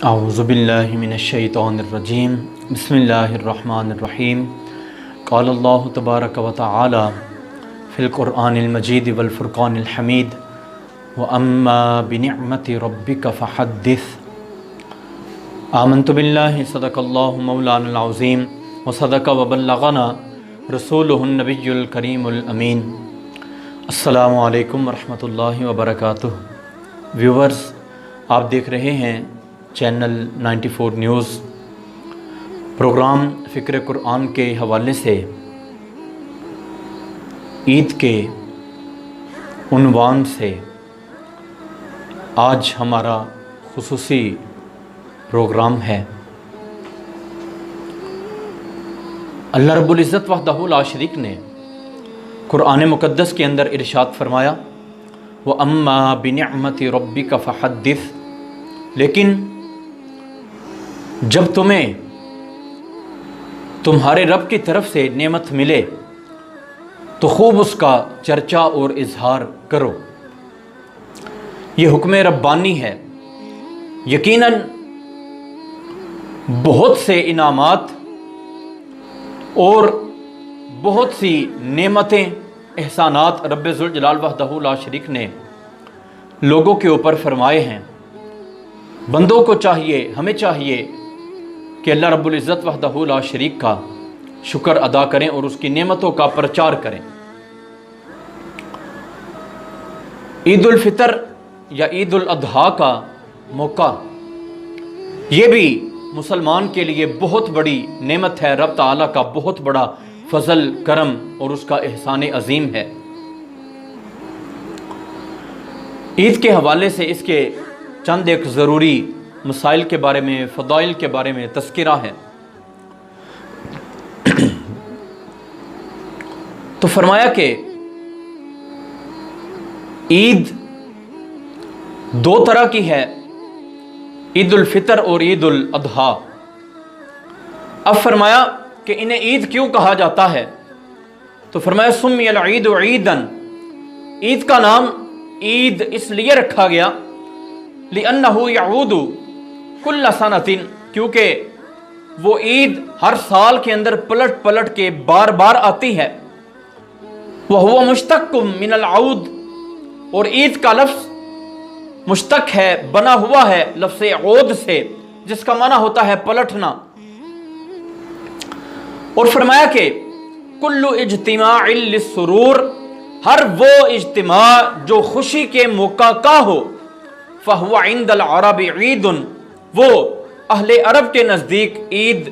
اعوذ باللہ من الشیطان الرجیم بسم اللہ الرحمن الرحیم قال اللہ تبارک و تعالی فی القرآن المجید والفرقان الحمید واما بنعمت ربک فحدث آمنت باللہ صدق اللہ مولانا العظیم وصدق وبلغنا رسولہ النبی الکریم الامین۔ السلام علیکم ورحمۃ اللہ وبرکاتہ۔ ویورز، آپ دیکھ رہے ہیں چینل 94 نیوز۔ پروگرام فکر قرآن کے حوالے سے عید کے عنوان سے آج ہمارا خصوصی پروگرام ہے۔ اللہ رب العزت وحدہ لا شریک نے قرآن مقدس کے اندر ارشاد فرمایا وَأَمَّا بِنِعْمَةِ رَبِّكَ فَحَدِّثْ، لیکن جب تمہیں تمہارے رب کی طرف سے نعمت ملے تو خوب اس کا چرچا اور اظہار کرو۔ یہ حکم ربانی ہے۔ یقیناً بہت سے انعامات اور بہت سی نعمتیں، احسانات رب ذوالجلال وحدہ لا شریک نے لوگوں کے اوپر فرمائے ہیں۔ بندوں کو چاہیے، ہمیں چاہیے کہ اللہ رب العزت وحدہ لا شریک کا شکر ادا کریں اور اس کی نعمتوں کا پرچار کریں۔ عید الفطر یا عید الاضحیٰ کا موقع، یہ بھی مسلمان کے لیے بہت بڑی نعمت ہے، رب تعالیٰ کا بہت بڑا فضل، کرم اور اس کا احسان عظیم ہے۔ عید کے حوالے سے اس کے چند ایک ضروری مسائل کے بارے میں، فضائل کے بارے میں تذکرہ ہے۔ تو فرمایا کہ عید دو طرح کی ہے، عید الفطر اور عید الاضحیٰ۔ اب فرمایا کہ انہیں عید کیوں کہا جاتا ہے؟ تو فرمایا سمی العید عیداً، عید کا نام عید اس لیے رکھا گیا لِأَنَّهُ يَعُودُ كُلَّ سَنَةٍ، کیونکہ وہ عید ہر سال کے اندر پلٹ پلٹ کے بار بار آتی ہے۔ وَهُوَ مُشْتَقٌ مِّنَ الْعَوْدِ، اور عید کا لفظ مشتق ہے، بنا ہوا ہے لفظ عود سے، جس کا معنی ہوتا ہے پلٹنا۔ اور فرمایا کہ کل اجتماع للسرور، ہر وہ اجتماع جو خوشی کے موقع کا ہو، فہو عند العرب عید، وہ اہل عرب کے نزدیک عید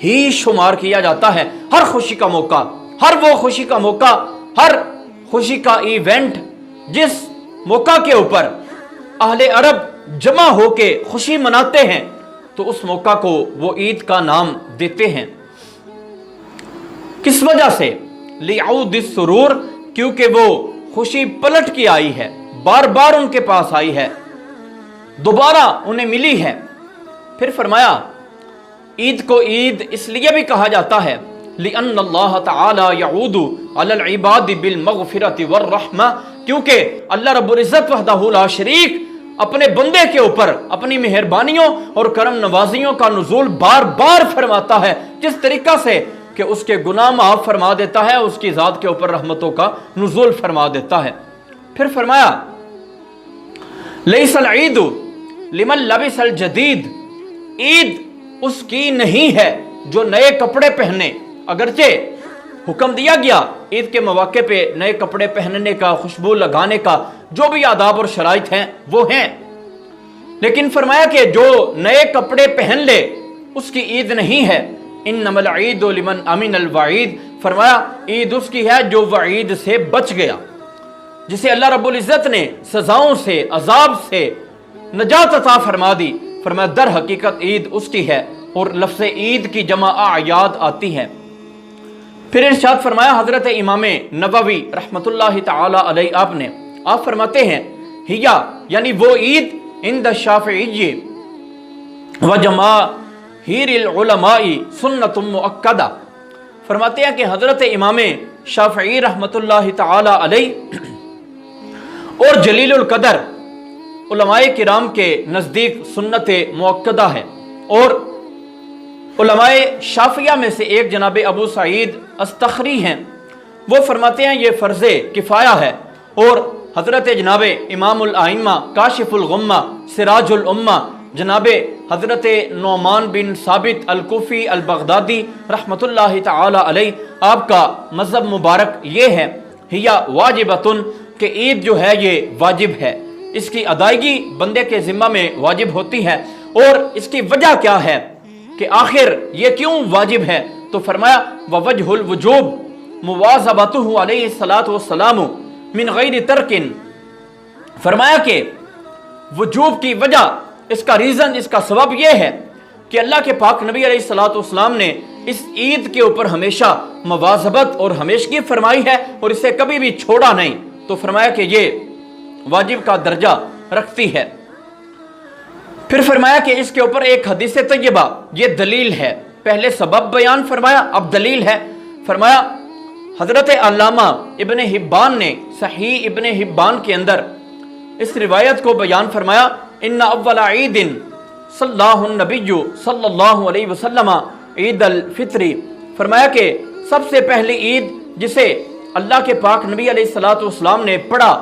ہی شمار کیا جاتا ہے۔ ہر خوشی کا موقع، ہر وہ خوشی کا موقع، ہر خوشی کا ایونٹ جس موقع کے اوپر اہل عرب جمع ہو کے خوشی مناتے ہیں تو اس موقع کو وہ عید کا نام دیتے ہیں۔ کس وجہ سے؟ لِعَوْدِ السرور، کیونکہ وہ خوشی پلٹ کی آئی ہے، بار بار ان کے پاس آئی ہے، دوبارہ انہیں ملی ہے۔ پھر فرمایا عید کو عید اس لیے بھی کہا جاتا ہے لِأَنَّ اللَّهَ تَعَالَى يَعُودُ عَلَى الْعِبَادِ بِالْمَغْفِرَةِ وَالرَّحْمَةِ، کیونکہ اللہ رب العزت وحدہ لا شریک اپنے بندے کے اوپر اپنی مہربانیوں اور کرم نوازیوں کا نزول بار بار فرماتا ہے، جس طریقہ سے کہ اس کے گناہ معاف فرما دیتا ہے، اس کی ذات کے اوپر رحمتوں کا نزول فرما دیتا ہے۔ پھر فرمایا لیس العید لمن لبس الجدید، عید اس کی نہیں ہے جو نئے کپڑے پہنے، اگرچہ حکم دیا گیا عید کے مواقع پہ نئے کپڑے پہننے کا، خوشبو لگانے کا، جو بھی آداب اور شرائط ہیں وہ ہیں، لیکن فرمایا کہ جو نئے کپڑے پہن لے اس کی عید نہیں ہے۔ انما العید لمن امن الوعید، فرمایا عید اس کی ہے جو وعید سے بچ گیا، جسے اللہ رب العزت نے سزاؤں سے، عذاب سے نجات عطا فرما دی۔ فرمایا در حقیقت عید اس کی ہے، اور لفظ عید کی جمع اعیاد آتی ہے۔ پھر ارشاد فرمایا حضرت امام نووی رحمۃ اللہ تعالی علیہ آپ فرماتے ہیں ہیا، یعنی وہ عید عند الشافعی و جماہیر العلماء سنت مؤکدہ، فرماتے ہیں کہ حضرت امام شافعی رحمۃ اللہ تعالی علیہ اور جلیل القدر علماء کرام کے نزدیک سنت مؤکدہ ہے، اور علماء شافعیہ میں سے ایک جناب ابو سعید استخری ہیں، وہ فرماتے ہیں یہ فرض کفایہ ہے، اور حضرت جناب امام الائمہ کاشف الغمہ سراج الامہ جناب حضرت نعمان بن ثابت الکوفی البغدادی رحمۃ اللہ تعالی علیہ، آپ کا مذہب مبارک یہ ہے ہیا واجبۃن، کہ عید جو ہے یہ واجب ہے، اس کی ادائیگی بندے کے ذمہ میں واجب ہوتی ہے، اور اس کی وجہ کیا ہے کہ آخر یہ کیوں واجب ہے؟ تو فرمایا ووجہ الوجوب مواظبتہ علیہ الصلاۃ والسلام من غیر ترکن، فرمایا کہ وجوب کی وجہ، اس کا ریزن، اس کا سبب یہ ہے کہ اللہ کے پاک نبی علیہ الصلاۃ والسلام نے اس عید کے اوپر ہمیشہ مواظبت اور ہمیشگی فرمائی ہے، اور اسے کبھی بھی چھوڑا نہیں، تو فرمایا کہ یہ واجب کا درجہ رکھتی ہے۔ پھر فرمایا کہ اس کے اوپر ایک حدیث طیبہ یہ دلیل ہے، پہلے سبب بیان فرمایا، اب دلیل ہے۔ فرمایا حضرت علامہ ابن حبان نے صحیح ابن حبان کے اندر اس روایت کو بیان فرمایا، ان اول عید صلی اللہ النبی صلی اللہ علیہ وسلم عید الفطر، فرمایا کہ سب سے پہلی عید جسے اللہ کے پاک نبی علیہ الصلاۃ والسلام نے پڑھا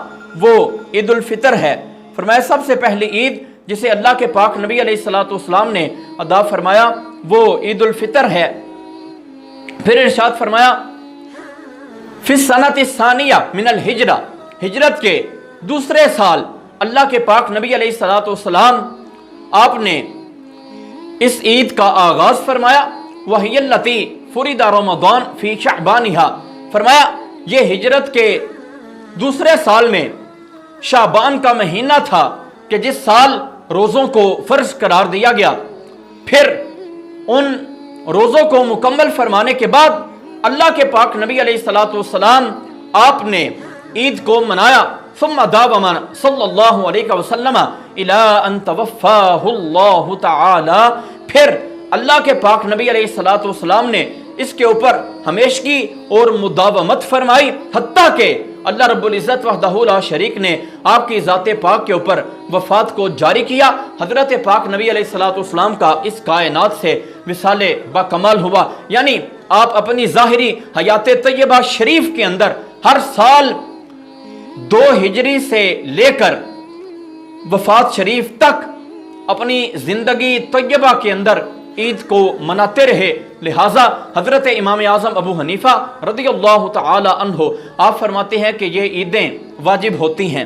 وہ عید الفطر ہے۔ فرمایا سب سے پہلی عید جسے اللہ کے پاک نبی علیہ الصلاۃ والسلام نے ادا فرمایا وہ عید الفطر ہے۔ پھر ارشاد فرمایا فی السنۃ الثانیہ من الہجرہ، ہجرت کے دوسرے سال اللہ کے پاک نبی علیہ الصلاۃ والسلام آپ نے اس عید کا آغاز فرمایا، وہی التی فرض رمضان فی شعبانہا، فرمایا یہ ہجرت کے دوسرے سال میں شعبان کا مہینہ تھا کہ جس سال روزوں کو فرض قرار دیا گیا۔ پھر ان روزوں کو مکمل فرمانے کے بعد اللہ کے پاک نبی علیہ الصلاۃ والسلام آپ نے عید کو منایا، ثم داوم صلی اللہ علیہ وسلم الی ان توفاہ اللہ تعالی، پھر اللہ کے پاک نبی علیہ الصلاۃ والسلام نے اس کے اوپر ہمیشگی اور مداومت فرمائی، حتیٰ کہ اللہ رب العزت وحدہ لا شریک نے آپ کی ذات پاک کے اوپر وفات کو جاری کیا۔ حضرت پاک نبی علیہ الصلاۃ والسلام کا اس کائنات سے وصال با کمال ہوا، یعنی آپ اپنی ظاہری حیات طیبہ شریف کے اندر ہر سال 2 ہجری سے لے کر وفات شریف تک اپنی زندگی طیبہ کے اندر عید کو مناتے رہے۔ لہٰذا حضرت امام اعظم ابو حنیفہ رضی اللہ تعالی عنہ آپ فرماتے ہیں کہ یہ عیدیں واجب ہوتی ہیں۔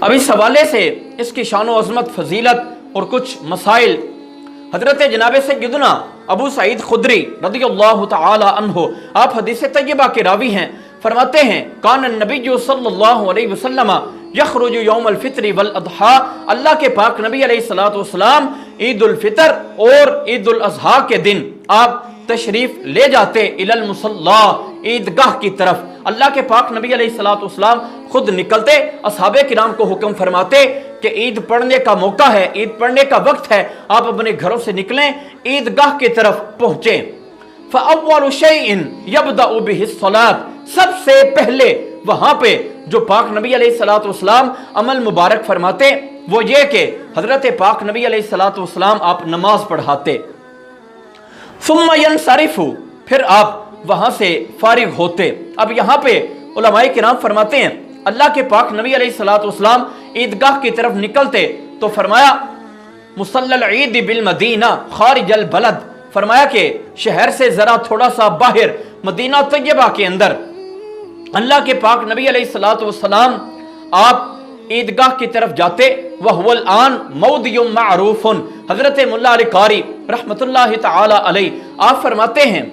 اب اس حوالے سے اس کی شان و عظمت، فضیلت اور کچھ مسائل حضرت جناب سیدنا ابو سعید خدری رضی اللہ تعالی عنہ، آپ حدیث طیبہ کے راوی ہیں، فرماتے ہیں کان النبی صلی اللہ علیہ وسلم یخرج یوم الفطر والاضحیٰ، اللہ کے پاک نبی علیہ الصلاۃ والسلام عید الفطر اور عید الاضحیٰ کے دن آپ تشریف لے جاتے الی المصلی، عیدگاہ کی طرف۔ اللہ کے پاک نبی علیہ الصلاۃ والسلام خود نکلتے، اصحاب کرام کو حکم فرماتے کہ عید پڑھنے کا موقع ہے، عید پڑھنے کا وقت ہے، آپ اپنے گھروں سے نکلیں، عیدگاہ کی طرف پہنچیں۔ فَأَوَّلُ شَيْءٍ يَبْدَأُ بِهِ الصَّلَاةُ، سب سے پہلے وہاں پہ جو پاک نبی علیہ الصلاۃ والسلام عمل مبارک فرماتے وہ یہ کہ حضرت پاک نبی علیہ الصلاۃ والسلام آپ نماز پڑھاتے، ثم ينصرف، پھر آپ وہاں سے فارغ ہوتے۔ اب یہاں پہ علماء کرام فرماتے ہیں اللہ کے پاک نبی علیہ الصلاۃ والسلام عیدگاہ کی طرف نکلتے تو فرمایا مصلی العید بالمدینہ خارج البلد، فرمایا کہ شہر سے ذرا تھوڑا سا باہر مدینہ طیبہ کے اندر اللہ کے پاک نبی علیہ الصلاۃ والسلام آپ عیدگاہ کی طرف جاتے۔ وَهُوَ الْآنَ مَوْضِعٌ مَعْرُوفٌ، حضرت ملا علی قاری رحمۃ اللہ تعالی علیہ آپ فرماتے ہیں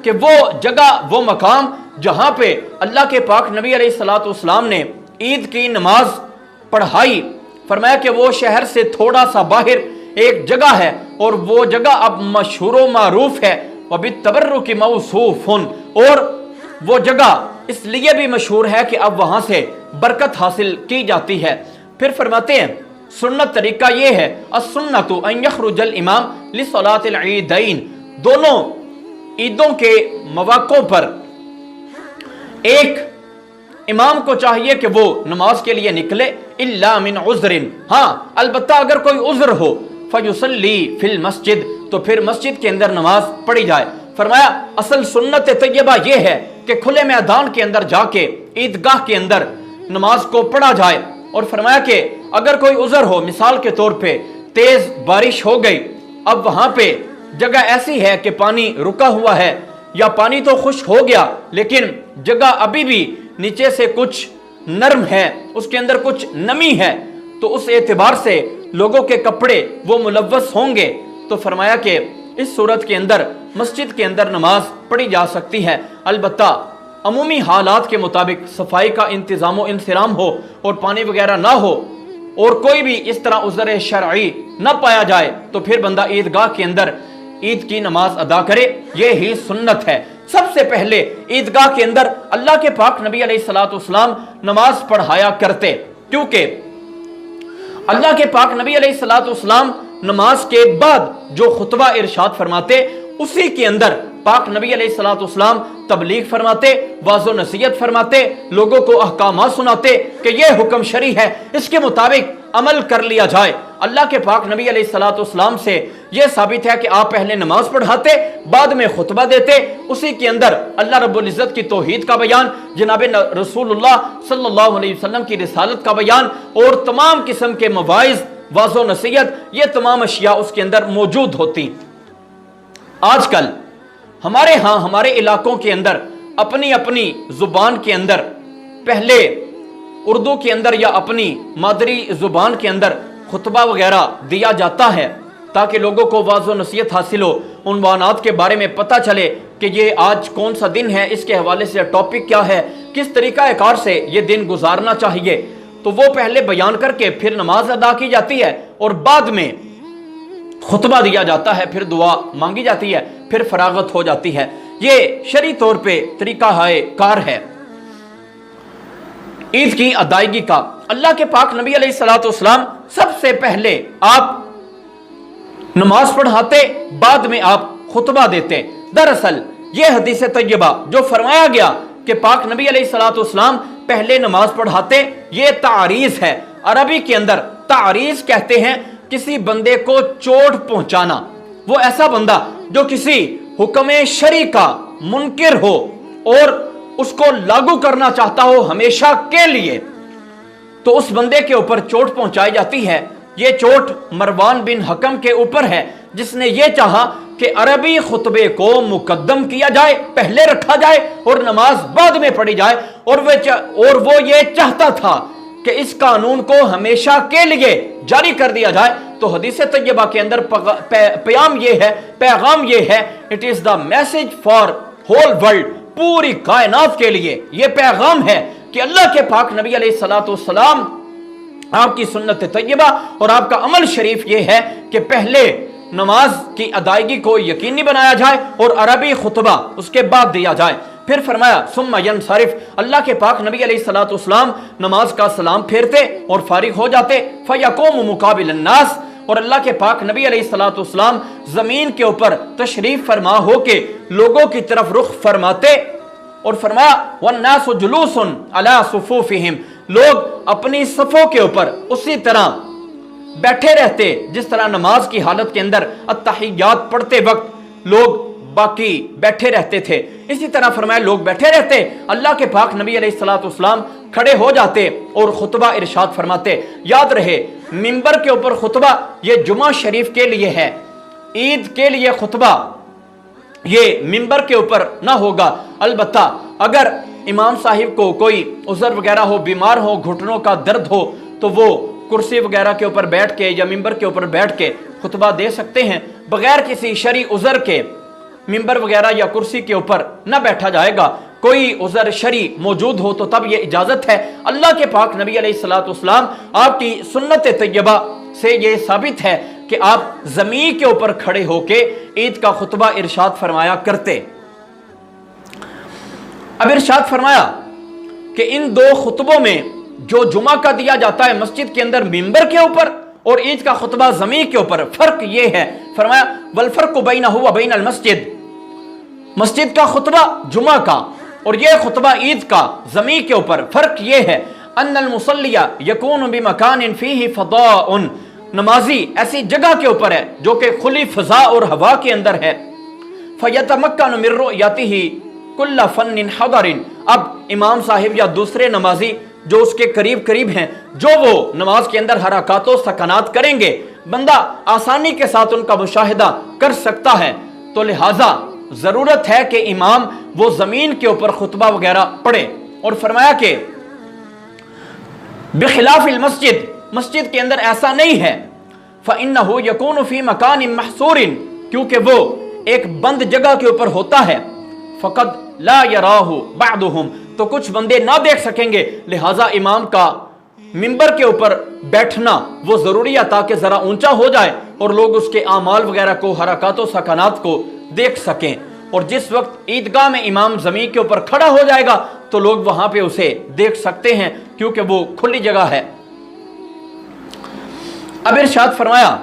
کہ وہ جگہ، وہ مقام جہاں پہ اللہ کے پاک نبی علیہ الصلاۃ والسلام نے عید کی نماز پڑھائی، فرمایا کہ وہ شہر سے تھوڑا سا باہر ایک جگہ ہے، اور وہ جگہ اب مشہور و معروف ہے، وَبِالتَّبَرُّكِ مَوْصُوفٌ، اور وہ جگہ اس لیے بھی مشہور ہے کہ اب وہاں سے برکت حاصل کی جاتی ہے۔ پھر فرماتے ہیں سنت طریقہ یہ ہے السنت ان یخرج الامام لصلاۃ العیدین، دونوں عیدوں کے مواقع پر ایک امام کو چاہیے کہ وہ نماز کے لیے نکلے، الا من عذر، ہاں البتہ اگر کوئی عذر ہو، فیصلی فی المسجد، تو پھر مسجد کے اندر نماز پڑھی جائے۔ فرمایا اصل سنت طیبہ یہ ہے کہ کھلے میدان کے اندر جا کے عیدگاہ کے اندر نماز کو پڑھا جائے، اور فرمایا کہ اگر کوئی عذر ہو، مثال کے طور پہ تیز بارش ہو گئی، اب وہاں پہ جگہ ایسی ہے کہ پانی رکا ہوا ہے، یا پانی تو خشک ہو گیا لیکن جگہ ابھی بھی نیچے سے کچھ نرم ہے، اس کے اندر کچھ نمی ہے، تو اس اعتبار سے لوگوں کے کپڑے وہ ملوث ہوں گے، تو فرمایا کہ اس صورت کے اندر مسجد کے اندر نماز پڑھی جا سکتی ہے، البتہ عمومی حالات کے مطابق صفائی کا انتظام و انصرام ہو اور پانی وغیرہ نہ ہو اور کوئی بھی اس طرح عذر شرعی نہ پایا جائے، تو پھر بندہ عیدگاہ کے اندر عید کی نماز ادا کرے، یہ ہی سنت ہے۔ سب سے پہلے عیدگاہ کے اندر اللہ کے پاک نبی علیہ الصلوۃ والسلام نماز پڑھایا کرتے، کیونکہ اللہ کے پاک نبی علیہ الصلوۃ والسلام نماز کے بعد جو خطبہ ارشاد فرماتے، اسی کے اندر پاک نبی علیہ الصلوۃ والسلام تبلیغ فرماتے، واعظ و نصیحت فرماتے، لوگوں کو احکامات سناتے کہ یہ حکم شرعی ہے، اس کے مطابق عمل کر لیا جائے۔ اللہ کے پاک نبی علیہ الصلوۃ والسلام سے یہ ثابت ہے کہ آپ پہلے نماز پڑھاتے، بعد میں خطبہ دیتے، اسی کے اندر اللہ رب العزت کی توحید کا بیان، جناب رسول اللہ صلی اللہ علیہ وسلم کی رسالت کا بیان، اور تمام قسم کے مواعظ، واعظ و نصیحت، یہ تمام اشیاء اس کے اندر موجود ہوتی۔ آج کل ہمارے ہاں ہمارے علاقوں کے اندر اپنی اپنی زبان کے اندر پہلے اردو کے اندر یا اپنی مادری زبان کے اندر خطبہ وغیرہ دیا جاتا ہے تاکہ لوگوں کو واعظ و نصیحت حاصل ہو، عنوانات کے بارے میں پتہ چلے کہ یہ آج کون سا دن ہے، اس کے حوالے سے ٹاپک کیا ہے، کس طریقہ کار سے یہ دن گزارنا چاہیے، تو وہ پہلے بیان کر کے پھر نماز ادا کی جاتی ہے اور بعد میں خطبہ دیا جاتا ہے، پھر دعا مانگی جاتی ہے، پھر فراغت ہو جاتی ہے۔ یہ شرعی طور پہ طریقہ کار ہے عید کی ادائیگی کا۔ اللہ کے پاک نبی علیہ الصلوۃ والسلام سب سے پہلے آپ نماز پڑھاتے، بعد میں آپ خطبہ دیتے۔ دراصل یہ حدیث طیبہ جو فرمایا گیا کہ پاک نبی علیہ الصلوۃ والسلام پہلے نماز پڑھاتے، یہ تعریض ہے۔ عربی کے اندر تعریض کہتے ہیں کسی بندے کو چوٹ پہنچانا، وہ ایسا بندہ جو کسی حکم شرعی کا منکر ہو اور اس کو لاگو کرنا چاہتا ہو ہمیشہ کے لیے، تو اس بندے کے اوپر چوٹ پہنچائی جاتی ہے۔ یہ چوٹ مروان بن حکم کے اوپر ہے، جس نے یہ چاہا کہ عربی خطبے کو مقدم کیا جائے، پہلے رکھا جائے اور نماز بعد میں پڑھی جائے، اور وہ یہ چاہتا تھا کہ اس قانون کو ہمیشہ کے لیے جاری کر دیا جائے۔ تو حدیث طیبہ کے اندر پیغام یہ ہے it is the message for whole world, پوری کائنات کے لیے یہ پیغام ہے کہ اللہ کے پاک نبی علیہ الصلوۃ والسلام، آپ کی سنت طیبہ اور آپ کا عمل شریف یہ ہے کہ پہلے نماز کی ادائیگی کو یقینی بنایا جائے اور عربی خطبہ اس کے بعد دیا جائے۔ پھر فرمایا ثم ینصرف، اللہ کے پاک نبی علیہ الصلوۃ والسلام نماز کا سلام پھیرتے اور فارغ ہو جاتے، فیقوم مقابل الناس، اور اللہ کے پاک نبی علیہ الصلوۃ والسلام زمین کے اوپر تشریف فرما ہو کے لوگوں کی طرف رخ فرماتے اور فرمایا والناس جلوس علی صفوفہم، لوگ اپنی صفوں کے اوپر اسی طرح بیٹھے رہتے جس طرح نماز کی حالت کے اندر التحیات پڑھتے وقت لوگ باقی بیٹھے رہتے تھے، اسی طرح فرمایا لوگ بیٹھے رہتے، اللہ کے پاک نبی علیہ الصلوۃ والسلام کھڑے ہو جاتے اور خطبہ ارشاد فرماتے۔ یاد رہے منبر کے اوپر خطبہ یہ جمعہ شریف کے لیے ہے، عید کے لیے خطبہ یہ منبر کے اوپر نہ ہوگا، البتہ اگر امام صاحب کو کوئی عذر وغیرہ ہو، بیمار ہو، گھٹنوں کا درد ہو، تو وہ کرسی وغیرہ کے اوپر بیٹھ کے یا منبر کے اوپر بیٹھ کے خطبہ دے سکتے ہیں، بغیر کسی شرعی عذر کے منبر وغیرہ یا کرسی کے اوپر نہ بیٹھا جائے گا۔ کوئی عذر شرعی موجود ہو تو تب یہ اجازت ہے۔ اللہ کے پاک نبی علیہ الصلوۃ والسلام آپ کی سنت طیبہ سے یہ ثابت ہے کہ آپ زمین کے اوپر کھڑے ہو کے عید کا خطبہ ارشاد فرمایا کرتے۔ اب ارشاد فرمایا کہ ان دو خطبوں میں جو جمعہ کا دیا جاتا ہے مسجد کے اندر منبر کے اوپر اور عید کا خطبہ زمین کے اوپر، فرق یہ ہے، فرمایا والفرق بینہ و بین المسجد، مسجد کا خطبہ جمعہ کا اور یہ خطبہ عید کا زمین کے اوپر فرق یہ ہے ان المصلی یکون بمکان فیہ فضاء، نمازی ایسی جگہ کے اوپر ہے جو کہ کھلی فضا اور ہوا کے اندر ہے، فیتمکن من رؤیتہ کل فن حضر، اب امام صاحب یا دوسرے نمازی جو اس کے قریب ہیں، جو وہ نماز کے اندر حرکات و سکنات کریں گے، بندہ آسانی کے ساتھ ان کا مشاہدہ کر سکتا ہے۔ تو لہٰذا ضرورت ہے کہ امام وہ زمین کے اوپر خطبہ وغیرہ پڑھے، اور فرمایا کہ بخلاف المسجد، مسجد کے اندر ایسا نہیں ہے، فإنہ یکون فی مکان محصور، کیونکہ وہ ایک بند جگہ کے اوپر ہوتا ہے، فقد لا یراہ بعضهم، تو کچھ بندے نہ دیکھ سکیں گے، لہٰذا امام کا منبر کے اوپر بیٹھنا وہ ضروری ہے تاکہ ذرا اونچا ہو جائے اور لوگ اس کے اعمال وغیرہ کو، حرکات و سکنات کو دیکھ سکیں۔ اور جس وقت عیدگاہ میں امام زمین کے اوپر کھڑا ہو جائے گا تو لوگ وہاں پہ اسے دیکھ سکتے ہیں کیونکہ وہ کھلی جگہ ہے۔ اب ارشاد فرمایا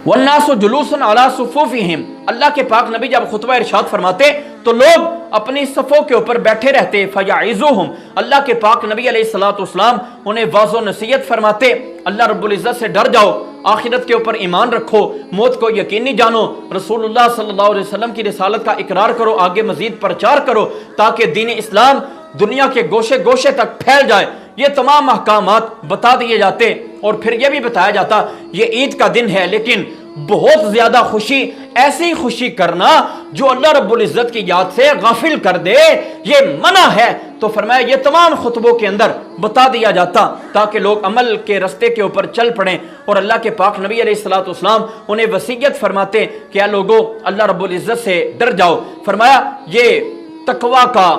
والناس جلوس علی صفوفہم، اللہ کے پاک نبی جب خطبہ ارشاد فرماتے تو لوگ اپنی صفوں کے اوپر بیٹھے رہتے، فیعظہم، اللہ کے پاک نبی علیہ الصلوۃ والسلام انہیں واعظ و نصیحت فرماتے، اللہ رب العزت سے ڈر جاؤ، آخرت کے اوپر ایمان رکھو، موت کو یقینی جانو، رسول اللہ صلی اللہ علیہ وسلم کی رسالت کا اقرار کرو، آگے مزید پرچار کرو تاکہ دین اسلام دنیا کے گوشے گوشے تک پھیل جائے۔ یہ تمام احکامات بتا دیے جاتے، اور پھر یہ بھی بتایا جاتا یہ عید کا دن ہے لیکن بہت زیادہ خوشی، ایسی خوشی کرنا جو اللہ رب العزت کی یاد سے غافل کر دے، یہ منع ہے۔ تو فرمایا یہ تمام خطبوں کے اندر بتا دیا جاتا تاکہ لوگ عمل کے رستے کے اوپر چل پڑیں، اور اللہ کے پاک نبی علیہ الصلوۃ والسلام انہیں وصیت فرماتے کہ اے لوگوں اللہ رب العزت سے ڈر جاؤ۔ فرمایا یہ تقوی کا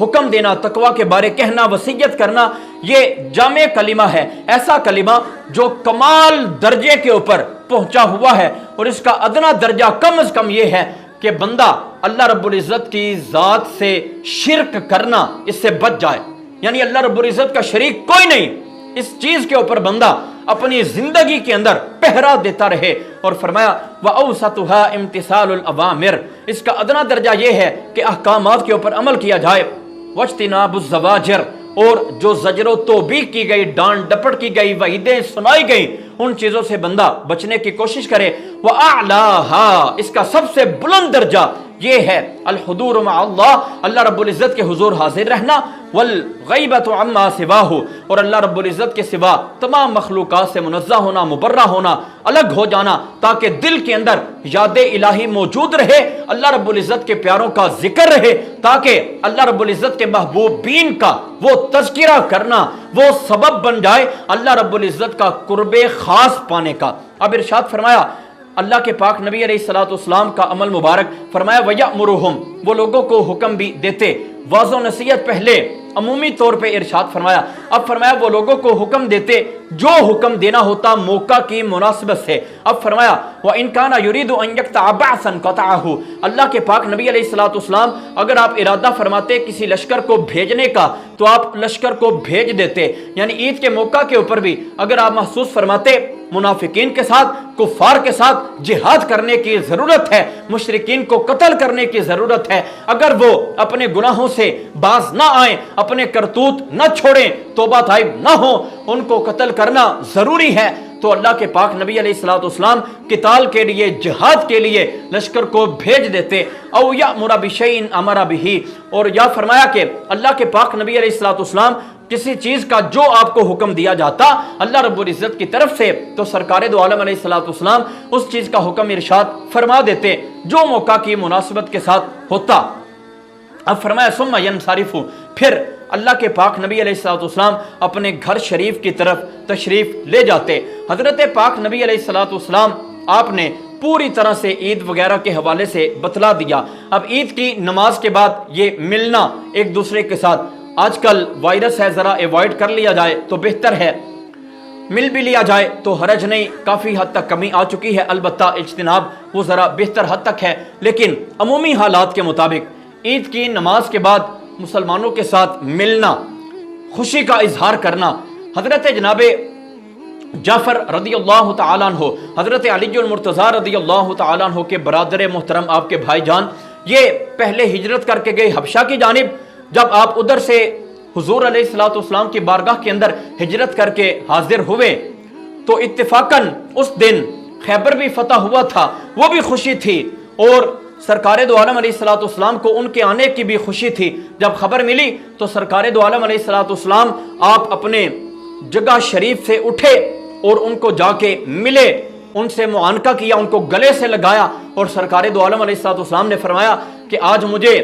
حکم دینا، تقوی کے بارے کہنا، وصیت کرنا، یہ جامع کلمہ ہے، ایسا کلمہ جو کمال درجے کے اوپر پہنچا ہوا ہے، اور اس کا ادنا درجہ کم از کم یہ ہے کہ بندہ اللہ رب العزت کی ذات سے شرک کرنا اس سے بچ جائے، یعنی اللہ رب العزت کا شریک کوئی نہیں، اس چیز کے اوپر بندہ اپنی زندگی کے اندر پہرا دیتا رہے۔ اور فرمایا وَأَوْسَطُهَا امتثال الأوامر، اس کا ادنا درجہ یہ ہے کہ احکامات کے اوپر عمل کیا جائے، وَاجْتِنَابُ الزَّوَاجِرِ، اور جو زجر و توبیخ کی گئی، ڈانٹ ڈپٹ کی گئی، وعیدیں سنائی گئی، ان چیزوں سے بندہ بچنے کی کوشش کرے۔ وَأَعْلَاهَا، اس کا سب سے بلند درجہ یہ ہے الحضور مع اللہ، اللہ رب العزت کے حضور حاضر رہنا، والغیبۃ عما سواہ، اور اللہ رب العزت کے سوا تمام مخلوقات سے منزہ ہونا، مبرہ ہونا، الگ ہو جانا، تاکہ دل کے اندر یاد الہی موجود رہے، اللہ رب العزت کے پیاروں کا ذکر رہے، تاکہ اللہ رب العزت کے محبوبین کا وہ تذکرہ کرنا وہ سبب بن جائے اللہ رب العزت کا قرب خاص پانے کا۔ اب ارشاد فرمایا اللہ کے پاک نبی علیہ الصلوۃ والسلام کا عمل مبارک، فرمایا وَيَأْمُرُهُمْ، وہ لوگوں کو حکم بھی دیتے، واعظ و نصیحت پہلے عمومی طور پہ ارشاد فرمایا، اب فرمایا وہ لوگوں کو حکم دیتے جو حکم دینا ہوتا موقع کی مناسبت سے۔ اب فرمایا وَإِنْ كَانَ يُرِيدُ أَنْ يَقْطَعَ بَعْثًا قَطَعَهُ، اللہ کے پاک نبی علیہ الصلوۃ والسلام اگر آپ ارادہ فرماتے کسی لشکر کو بھیجنے کا تو آپ لشکر کو بھیج دیتے، یعنی عید کے موقع کے اوپر بھی اگر آپ محسوس فرماتے منافقین کے ساتھ، کفار کے ساتھ جہاد کرنے کی ضرورت ہے، مشرکین کو قتل کرنے کی ضرورت ہے، اگر وہ اپنے گناہوں سے باز نہ آئیں، اپنے کرتوت نہ چھوڑیں، توبہ طائب نہ ہوں، ان کو قتل کرنا ضروری ہے، تو اللہ کے پاک نبی علیہ الصلوۃ والسلام قتال کے لیے، جہاد کے لیے لشکر کو بھیج دیتے۔ او یأمر بشیء امر بہ، اور یا فرمایا کہ اللہ کے پاک نبی علیہ الصلوۃ والسلام کسی چیز کا جو آپ کو حکم دیا جاتا اللہ رب العزت کی طرف سے تو سرکار دو عالم علیہ الصلوۃ والسلام اس چیز کا حکم ارشاد فرما دیتے جو موقع کی مناسبت کے ساتھ ہوتا۔ اب فرمایا ثم ینصرف، پھر اللہ کے پاک نبی علیہ الصلوۃ والسلام اپنے گھر شریف کی طرف تشریف لے جاتے۔ حضرت پاک نبی علیہ الصلوۃ والسلام آپ نے پوری طرح سے عید وغیرہ کے حوالے سے بتلا دیا۔ اب عید کی نماز کے بعد یہ ملنا ایک دوسرے کے ساتھ، آج کل وائرس ہے، ذرا ایوائڈ کر لیا جائے تو بہتر ہے، مل بھی لیا جائے تو حرج نہیں، کافی حد تک کمی آ چکی ہے، البتہ اجتناب وہ ذرا بہتر حد تک ہے، لیکن عمومی حالات کے مطابق عید کی نماز کے بعد مسلمانوں کے ساتھ ملنا، خوشی کا اظہار کرنا۔ حضرت جناب جعفر رضی اللہ تعالیٰ عنہ، حضرت علی المرتضیٰ رضی اللہ تعالیٰ عنہ کے برادر محترم، آپ کے بھائی جان، یہ پہلے ہجرت کر کے گئے حبشہ کی جانب، جب آپ ادھر سے حضور علیہ الصلوۃ والسلام کی بارگاہ کے اندر ہجرت کر کے حاضر ہوئے تو اتفاقاً اس دن خیبر بھی فتح ہوا تھا، وہ بھی خوشی تھی، اور سرکار دو عالم علیہ الصلوۃ والسلام کو ان کے آنے کی بھی خوشی تھی۔ جب خبر ملی تو سرکار دو عالم علیہ الصلوۃ والسلام آپ اپنے جگہ شریف سے اٹھے اور ان کو جا کے ملے، ان سے معانقہ کیا، ان کو گلے سے لگایا، اور سرکار دو عالم علیہ الصلوۃ والسلام نے فرمایا کہ آج مجھے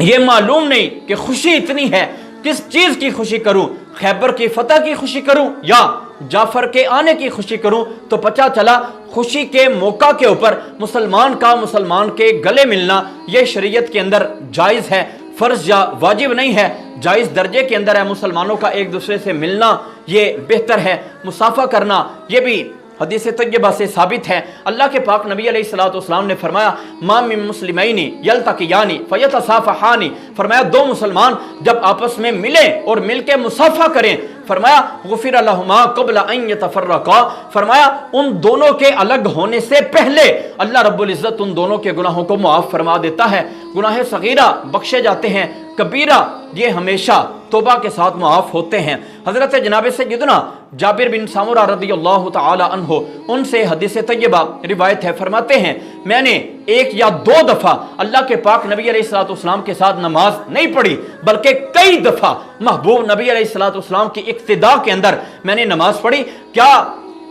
یہ معلوم نہیں کہ خوشی اتنی ہے، کس چیز کی خوشی کروں، خیبر کی فتح کی خوشی کروں یا جعفر کے آنے کی خوشی کروں؟ تو پتہ چلا خوشی کے موقع کے اوپر مسلمان کا مسلمان کے گلے ملنا یہ شریعت کے اندر جائز ہے، فرض یا واجب نہیں ہے، جائز درجے کے اندر ہے۔ مسلمانوں کا ایک دوسرے سے ملنا یہ بہتر ہے، مصافحہ کرنا یہ بھی حدیث طیبہ سے ثابت ہے۔ اللہ کے پاک نبی علیہ الصلوۃ والسلام نے فرمایا ما من مسلمین یلتقیان فیتصافحان، فرمایا دو مسلمان جب آپس میں ملیں اور مل کے مصافحہ کریں، فرمایا غفر لہما قبل ان یتفرقا، فرمایا ان دونوں کے الگ ہونے سے پہلے اللہ رب العزت ان دونوں کے گناہوں کو معاف فرما دیتا ہے۔ گناہ صغیرہ بخشے جاتے ہیں، کبیرہ یہ ہمیشہ توبہ کے ساتھ معاف ہوتے ہیں۔ حضرت جناب سیدنا جابر بن سامورہ رضی اللہ تعالی عنہ ان سے حدیث طیبہ روایت ہے، فرماتے ہیں میں نے ایک یا دو دفعہ اللہ کے پاک نبی علیہ الصلوۃ والسلام کے ساتھ نماز نہیں پڑھی، بلکہ کئی دفعہ محبوب نبی علیہ الصلوۃ والسلام کی اقتداء کے اندر میں نے نماز پڑھی۔ کیا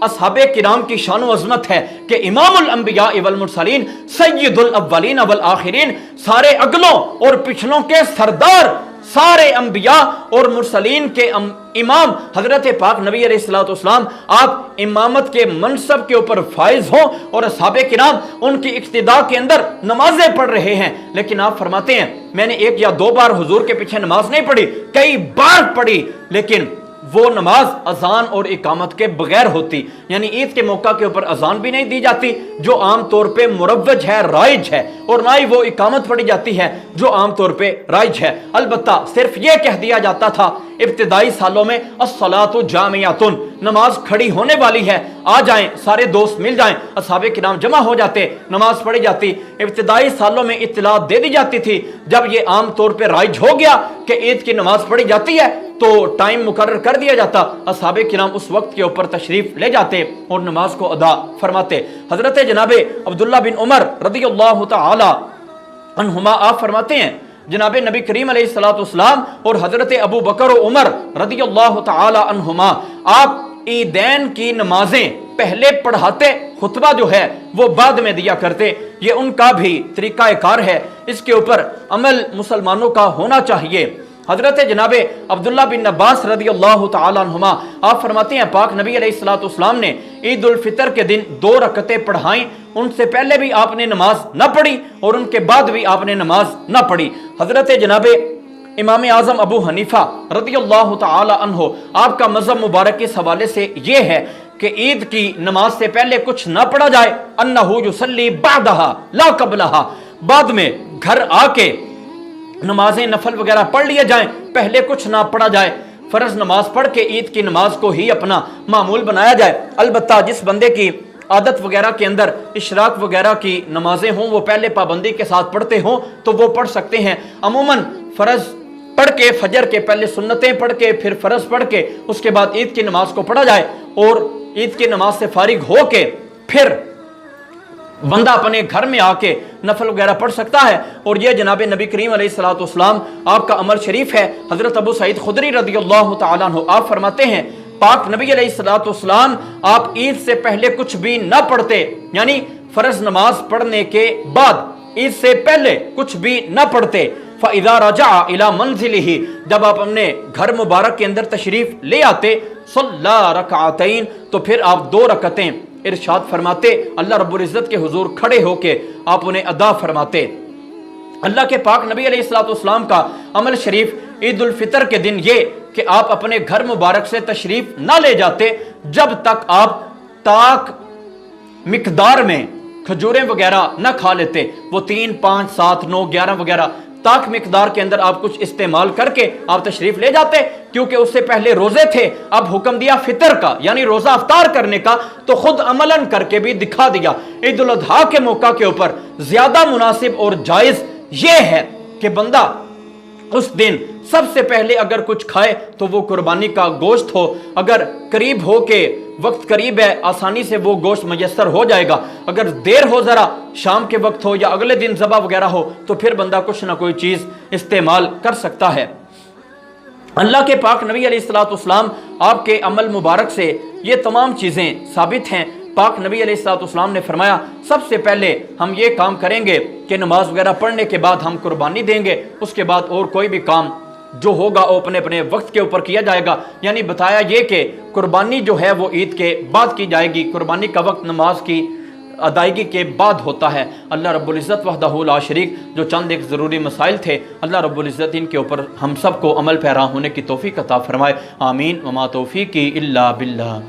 اصحاب کرام کی شان و عظمت ہے کہ امام الانبیاء والمرسلین سید الاولین والآخرین، سارے اگلوں اور پچھلوں کے سردار، سارے انبیاء اور مرسلین کے امام حضرت پاک نبی علیہ الصلوۃ والسلام آپ امامت کے منصب کے اوپر فائز ہوں، اور اصحاب کرام ان کی اقتداء کے اندر نمازیں پڑھ رہے ہیں، لیکن آپ فرماتے ہیں میں نے ایک یا دو بار حضور کے پیچھے نماز نہیں پڑھی، کئی بار پڑھی، لیکن وہ نماز اذان اور اقامت کے بغیر ہوتی، یعنی عید کے موقع کے اوپر اذان بھی نہیں دی جاتی جو عام طور پہ مروج ہے، رائج ہے، اور نہ ہی وہ اقامت پڑھی جاتی ہے جو عام طور پہ رائج ہے۔ البتہ صرف یہ کہہ دیا جاتا تھا ابتدائی سالوں میں الصلاۃ جامعۃ، نماز کھڑی ہونے والی ہے، آ جائیں، سارے دوست مل جائیں، اصحاب کرام جمع ہو جاتے، نماز پڑھی جاتی۔ ابتدائی سالوں میں اطلاع دے دی جاتی تھی، جب یہ عام طور پہ رائج ہو گیا کہ عید کی نماز پڑھی جاتی ہے تو ٹائم مقرر کر دیا جاتا، اصحاب کرام اس وقت کے اوپر تشریف لے جاتے اور نماز کو ادا فرماتے۔ حضرت جناب عبداللہ بن عمر رضی اللہ تعالی عنہما آپ فرماتے ہیں جناب نبی کریم علیہ الصلوۃ والسلام اور حضرت ابو بکر و عمر رضی اللہ تعالی عنہما آپ عیدین کی نمازیں پہلے پڑھاتے، خطبہ جو ہے وہ بعد میں دیا کرتے، یہ ان کا بھی طریقہ کار ہے، اس کے اوپر عمل مسلمانوں کا ہونا چاہیے۔ حضرت جناب عبداللہ بن عباس رضی اللہ تعالی عنہما آپ فرماتے ہیں پاک نبی علیہ الصلوۃ والسلام نے عید الفطر کے دن 2 رکعتیں پڑھائیں، ان سے پہلے بھی آپ نے نماز نہ پڑھی اور ان کے بعد بھی آپ نے نماز نہ پڑھی۔ حضرت جناب امام اعظم ابو حنیفہ رضی اللہ تعالی عنہ آپ کا مذہب مبارک اس حوالے سے یہ ہے کہ عید کی نماز سے پہلے کچھ نہ پڑھا جائے، انہ یصلی بعدہا لا قبلہا، بعد میں گھر آ کے نمازیں نفل وغیرہ پڑھ لیے جائیں، پہلے کچھ نہ پڑھا جائے، فرض نماز پڑھ کے عید کی نماز کو ہی اپنا معمول بنایا جائے۔ البتہ جس بندے کی عادت وغیرہ کے اندر اشراق وغیرہ کی نمازیں ہوں، وہ پہلے پابندی کے ساتھ پڑھتے ہوں تو وہ پڑھ سکتے ہیں۔ عموماً فرض پڑھ کے فجر کے پہلے سنتیں پڑھ کے پھر فرض پڑھ کے اس کے بعد عید کی نماز کو پڑھا جائے، اور عید کی نماز سے فارغ ہو کے پھر بندہ اپنے گھر میں آ کے نفل وغیرہ پڑھ سکتا ہے، اور یہ جناب نبی کریم علیہ الصلوۃ والسلام آپ کا عمل شریف ہے۔ حضرت ابو سعید خدری رضی اللہ تعالیٰ عنہ آپ فرماتے ہیں پاک نبی علیہ الصلوۃ والسلام آپ عید سے پہلے کچھ بھی نہ پڑھتے، یعنی فرض نماز پڑھنے کے بعد عید سے پہلے کچھ بھی نہ پڑھتے۔ فَإِذَا رَجَعَ إِلَى مَنْزِلِهِ، جب آپ اپنے گھر مبارک کے اندر تشریف لے آتے، صَلَّى رَكْعَتَيْن، تو پھر آپ 2 رکعتیں ارشاد فرماتے، اللہ رب العزت کے حضور کھڑے ہو کے آپ انہیں ادا فرماتے۔ اللہ کے پاک نبی علیہ الصلوۃ والسلام کا عمل شریف عید الفطر کے دن یہ کہ آپ اپنے گھر مبارک سے تشریف نہ لے جاتے جب تک آپ طاق مقدار میں کھجوریں وغیرہ نہ کھا لیتے، وہ 3، 5، 7، 9، 11 وغیرہ طاق مقدار کے اندر آپ کچھ استعمال کر کے آپ تشریف لے جاتے، کیونکہ اس سے پہلے روزے تھے، اب حکم دیا فطر کا یعنی روزہ افطار کرنے کا، تو خود عملاً کر کے بھی دکھا دیا۔ عید الاضحیٰ کے موقع کے اوپر زیادہ مناسب اور جائز یہ ہے کہ بندہ اس دن سب سے پہلے اگر کچھ کھائے تو وہ قربانی کا گوشت ہو، اگر قریب ہو کے وقت قریب ہے آسانی سے وہ گوشت میسر ہو جائے گا، اگر دیر ہو ذرا شام کے وقت ہو یا اگلے دن ذبح وغیرہ ہو تو پھر بندہ کچھ نہ کوئی چیز استعمال کر سکتا ہے۔ اللہ کے پاک نبی علیہ الصلوۃ والسلام آپ کے عمل مبارک سے یہ تمام چیزیں ثابت ہیں۔ پاک نبی علیہ الصلوۃ والسلام نے فرمایا سب سے پہلے ہم یہ کام کریں گے کہ نماز وغیرہ پڑھنے کے بعد ہم قربانی دیں گے، اس کے بعد اور کوئی بھی کام جو ہوگا وہ اپنے اپنے وقت کے اوپر کیا جائے گا۔ یعنی بتایا یہ کہ قربانی جو ہے وہ عید کے بعد کی جائے گی، قربانی کا وقت نماز کی ادائیگی کے بعد ہوتا ہے۔ اللہ رب العزت وحدہ لا شریک جو چند ایک ضروری مسائل تھے، اللہ رب العزت ان کے اوپر ہم سب کو عمل پیرا ہونے کی توفیق عطا فرمائے، آمین۔ وما توفیقی الا باللہ۔